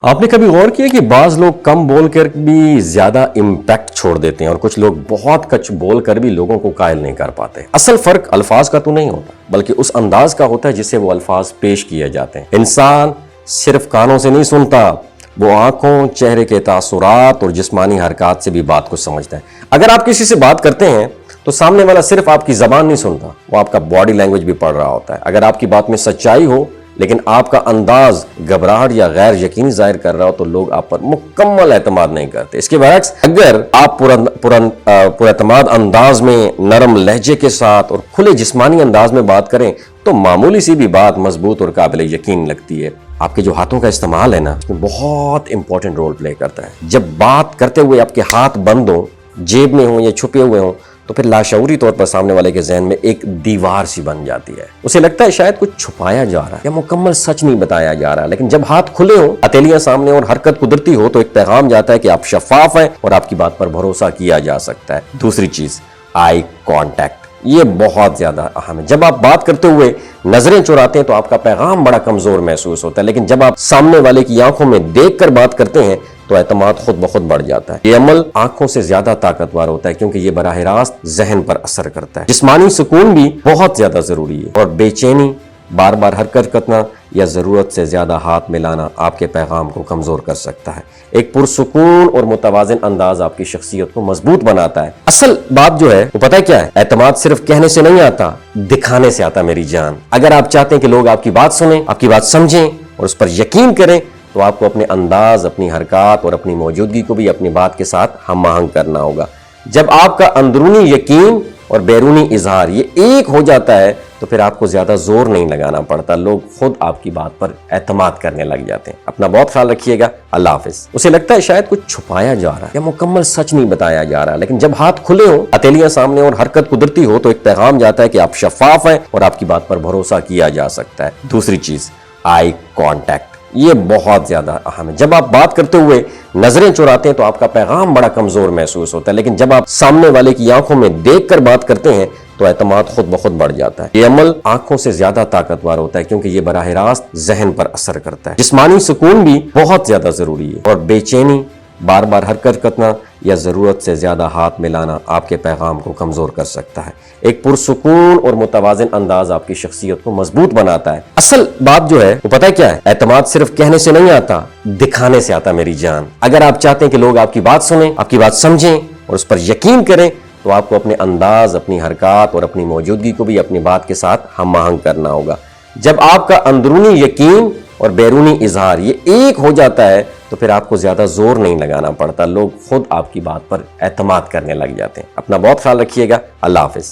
آپ نے کبھی غور کیا کہ بعض لوگ کم بول کر بھی زیادہ امپیکٹ چھوڑ دیتے ہیں اور کچھ لوگ بہت کچھ بول کر بھی لوگوں کو قائل نہیں کر پاتے؟ اصل فرق الفاظ کا تو نہیں ہوتا بلکہ اس انداز کا ہوتا ہے جس سے وہ الفاظ پیش کیے جاتے ہیں۔ انسان صرف کانوں سے نہیں سنتا، وہ آنکھوں، چہرے کے تاثرات اور جسمانی حرکات سے بھی بات کو سمجھتا ہے۔ اگر آپ کسی سے بات کرتے ہیں تو سامنے والا صرف آپ کی زبان نہیں سنتا، وہ آپ کا باڈی لینگویج بھی پڑھ رہا ہوتا ہے۔ اگر آپ کی بات میں سچائی ہو لیکن آپ کا انداز گھبراہٹ یا غیر یقینی ظاہر کر رہا ہو تو لوگ آپ پر مکمل اعتماد نہیں کرتے۔ اس کے برعکس اگر آپ پر اعتماد انداز میں، نرم لہجے کے ساتھ اور کھلے جسمانی انداز میں بات کریں تو معمولی سی بھی بات مضبوط اور قابل یقین لگتی ہے۔ آپ کے جو ہاتھوں کا استعمال ہے نا، اس میں بہت امپورٹنٹ رول پلے کرتا ہے۔ جب بات کرتے ہوئے آپ کے ہاتھ بند ہوں، جیب میں ہوں یا چھپے ہوئے ہوں تو پھر لاشعوری طور پر سامنے والے کے ذہن میں ایک دیوار سی بن جاتی ہے۔ اسے لگتا ہے شاید کچھ چھپایا جا رہا ہے یا مکمل سچ نہیں بتایا جا رہا ہے، لیکن جب ہاتھ کھلے ہوں، ہتھیلیاں سامنے اور حرکت قدرتی ہو تو ایک پیغام جاتا ہے کہ آپ شفاف ہیں اور آپ کی بات پر بھروسہ کیا جا سکتا ہے۔ دوسری چیز، آئی کانٹیکٹ، یہ بہت زیادہ اہم ہے۔ جب آپ بات کرتے ہوئے نظریں چراتے ہیں تو آپ کا پیغام بڑا کمزور محسوس ہوتا ہے، لیکن جب آپ سامنے والے کی آنکھوں میں دیکھ کر بات کرتے ہیں تو اعتماد خود بخود بڑھ جاتا ہے۔ یہ عمل آنکھوں سے زیادہ طاقتور ہوتا ہے کیونکہ یہ براہ راست ذہن پر اثر کرتا ہے۔ جسمانی سکون بھی بہت زیادہ ضروری ہے، اور بے چینی، بار بار حرکت کرنا یا ضرورت سے زیادہ ہاتھ ملانا آپ کے پیغام کو کمزور کر سکتا ہے۔ ایک پرسکون اور متوازن انداز آپ کی شخصیت کو مضبوط بناتا ہے۔ اصل بات جو ہے وہ پتہ ہے کیا ہے؟ اعتماد صرف کہنے سے نہیں آتا، دکھانے سے آتا میری جان۔ اگر آپ چاہتے ہیں کہ لوگ آپ کی بات سنیں، آپ کی بات سمجھیں اور اس پر یقین کریں تو آپ کو اپنے انداز، اپنی حرکات اور اپنی موجودگی کو بھی اپنی بات کے ساتھ ہم آہنگ کرنا ہوگا۔ جب آپ کا اندرونی یقین اور بیرونی اظہار یہ ایک ہو جاتا ہے تو پھر آپ کو زیادہ زور نہیں لگانا پڑتا، لوگ خود آپ کی بات پر اعتماد کرنے لگ جاتے ہیں۔ اپنا بہت خیال رکھیے گا۔ اللہ حافظ۔ اسے لگتا ہے شاید کچھ چھپایا جا رہا ہے یا مکمل سچ نہیں بتایا جا رہا ہے، لیکن جب ہاتھ کھلے ہوں، ہتھیلیاں سامنے اور حرکت قدرتی ہو تو ایک پیغام جاتا ہے کہ آپ شفاف ہیں اور آپ کی بات پر بھروسہ کیا جا سکتا ہے۔ دوسری چیز، آئی کانٹیکٹ، یہ بہت زیادہ اہم ہے۔ جب آپ بات کرتے ہوئے نظریں چراتے ہیں تو آپ کا پیغام بڑا کمزور محسوس ہوتا ہے، لیکن جب آپ سامنے والے کی آنکھوں میں دیکھ کر بات کرتے ہیں تو اعتماد خود بخود بڑھ جاتا ہے۔ یہ عمل آنکھوں سے زیادہ طاقتور ہوتا ہے کیونکہ یہ براہ راست ذہن پر اثر کرتا ہے۔ جسمانی سکون بھی بہت زیادہ ضروری ہے، اور بے چینی، بار بار حرکت کرنا یا ضرورت سے زیادہ ہاتھ ملانا آپ کے پیغام کو کمزور کر سکتا ہے۔ ایک پرسکون اور متوازن انداز آپ کی شخصیت کو مضبوط بناتا ہے۔ اصل بات جو ہے وہ پتہ ہے کیا ہے؟ اعتماد صرف کہنے سے نہیں آتا، دکھانے سے آتا میری جان۔ اگر آپ چاہتے ہیں کہ لوگ آپ کی بات سنیں، آپ کی بات سمجھیں اور اس پر یقین کریں تو آپ کو اپنے انداز، اپنی حرکات اور اپنی موجودگی کو بھی اپنی بات کے ساتھ ہم آہنگ کرنا ہوگا۔ جب آپ کا اندرونی یقین اور بیرونی اظہار یہ ایک ہو جاتا ہے تو پھر آپ کو زیادہ زور نہیں لگانا پڑتا، لوگ خود آپ کی بات پر اعتماد کرنے لگ جاتے ہیں۔ اپنا بہت خیال رکھیے گا۔ اللہ حافظ۔